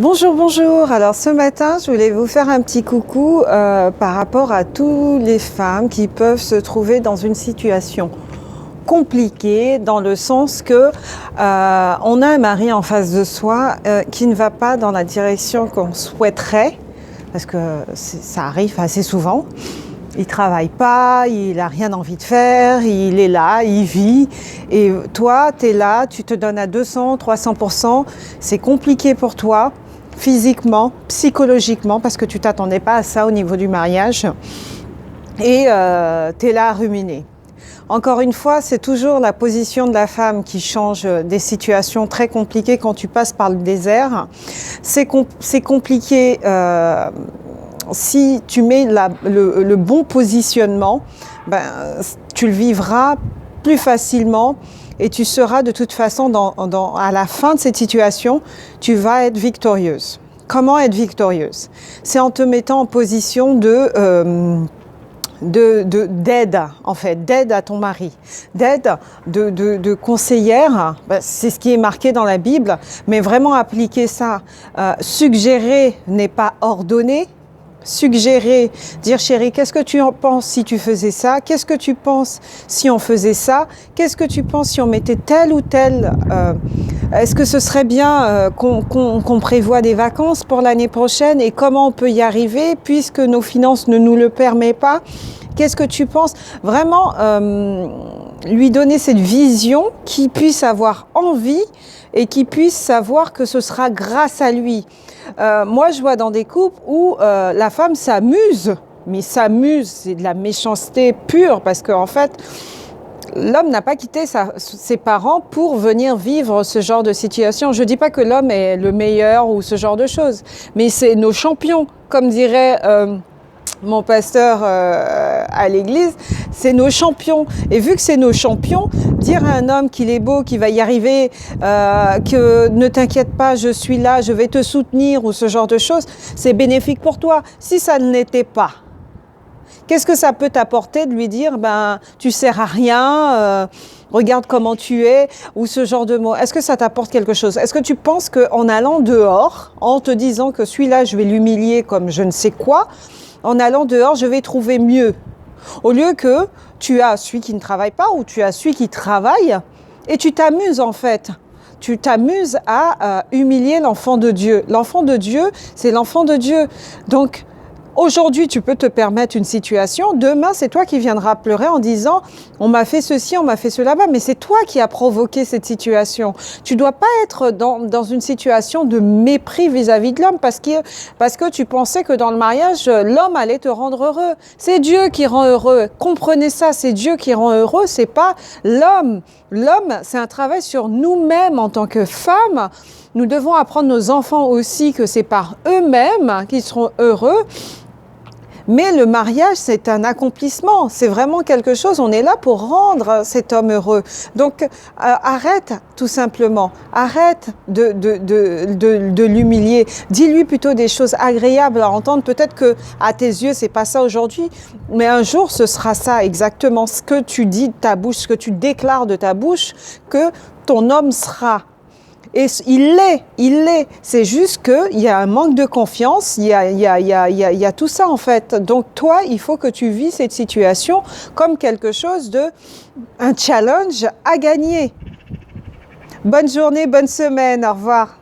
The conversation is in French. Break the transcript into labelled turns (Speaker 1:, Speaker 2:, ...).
Speaker 1: Bonjour, bonjour. Alors ce matin, je voulais vous faire un petit coucou par rapport à toutes les femmes qui peuvent se trouver dans une situation compliquée, dans le sens que on a un mari en face de soi qui ne va pas dans la direction qu'on souhaiterait, parce que ça arrive assez souvent. Il travaille pas, il a rien envie de faire, il est là, il vit. Et toi, tu es là, tu te donnes à 200, 300%. C'est compliqué pour toi, physiquement, psychologiquement, parce que tu t'attendais pas à ça au niveau du mariage. Et tu es là à ruminer. Encore une fois, c'est toujours la position de la femme qui change des situations très compliquées quand tu passes par le désert. C'est compliqué si tu mets le bon positionnement, tu le vivras plus facilement et tu seras de toute façon, à la fin de cette situation, tu vas être victorieuse. Comment être victorieuse? C'est en te mettant en position d'aide, en fait, d'aide à ton mari, d'aide, de conseillère. C'est ce qui est marqué dans la Bible, mais vraiment appliquer ça. Suggérer n'est pas ordonner. Suggérer, dire chérie, qu'est-ce que tu en penses si tu faisais ça? Qu'est-ce que tu penses si on faisait ça? Qu'est-ce que tu penses si on mettait tel ou tel est-ce que ce serait bien qu'on prévoit des vacances pour l'année prochaine et comment on peut y arriver puisque nos finances ne nous le permettent pas? Qu'est-ce que tu penses? Vraiment lui donner cette vision qu'il puisse avoir envie et qu'il puisse savoir que ce sera grâce à lui. Moi, je vois dans des couples où la femme s'amuse, mais s'amuse, c'est de la méchanceté pure, parce qu'en fait, l'homme n'a pas quitté ses parents pour venir vivre ce genre de situation. Je ne dis pas que l'homme est le meilleur ou ce genre de choses, mais c'est nos champions, comme dirait mon pasteur à l'église, c'est nos champions. Et vu que c'est nos champions, dire à un homme qu'il est beau, qu'il va y arriver, que ne t'inquiète pas, je suis là, je vais te soutenir ou ce genre de choses, c'est bénéfique pour toi. Si ça ne l'était pas, qu'est-ce que ça peut t'apporter de lui dire, tu sers à rien, regarde comment tu es, ou ce genre de mots? Est-ce que ça t'apporte quelque chose? Est-ce que tu penses qu'en allant dehors, en te disant que celui-là, je vais l'humilier comme je ne sais quoi, en allant dehors, je vais trouver mieux? Au lieu que tu as celui qui ne travaille pas ou tu as celui qui travaille et tu t'amuses en fait. Tu t'amuses à humilier l'enfant de Dieu. L'enfant de Dieu, c'est l'enfant de Dieu. Donc, aujourd'hui, tu peux te permettre une situation. Demain, c'est toi qui viendras pleurer en disant « on m'a fait ceci, on m'a fait cela ». Mais c'est toi qui as provoqué cette situation. Tu ne dois pas être dans une situation de mépris vis-à-vis de l'homme parce que tu pensais que dans le mariage, l'homme allait te rendre heureux. C'est Dieu qui rend heureux. Comprenez ça, c'est Dieu qui rend heureux, c'est pas l'homme. L'homme, c'est un travail sur nous-mêmes en tant que femmes. Nous devons apprendre nos enfants aussi que c'est par eux-mêmes qu'ils seront heureux. Mais le mariage, c'est un accomplissement, c'est vraiment quelque chose, on est là pour rendre cet homme heureux. Donc arrête tout simplement, arrête de l'humilier, dis-lui plutôt des choses agréables à entendre. Peut-être que à tes yeux, c'est pas ça aujourd'hui, mais un jour, ce sera ça exactement, ce que tu dis de ta bouche, ce que tu déclares de ta bouche, que ton homme sera. Et il l'est. C'est juste qu'il y a un manque de confiance, il y a tout ça en fait. Donc toi, il faut que tu vis cette situation comme quelque chose un challenge à gagner. Bonne journée, bonne semaine, au revoir.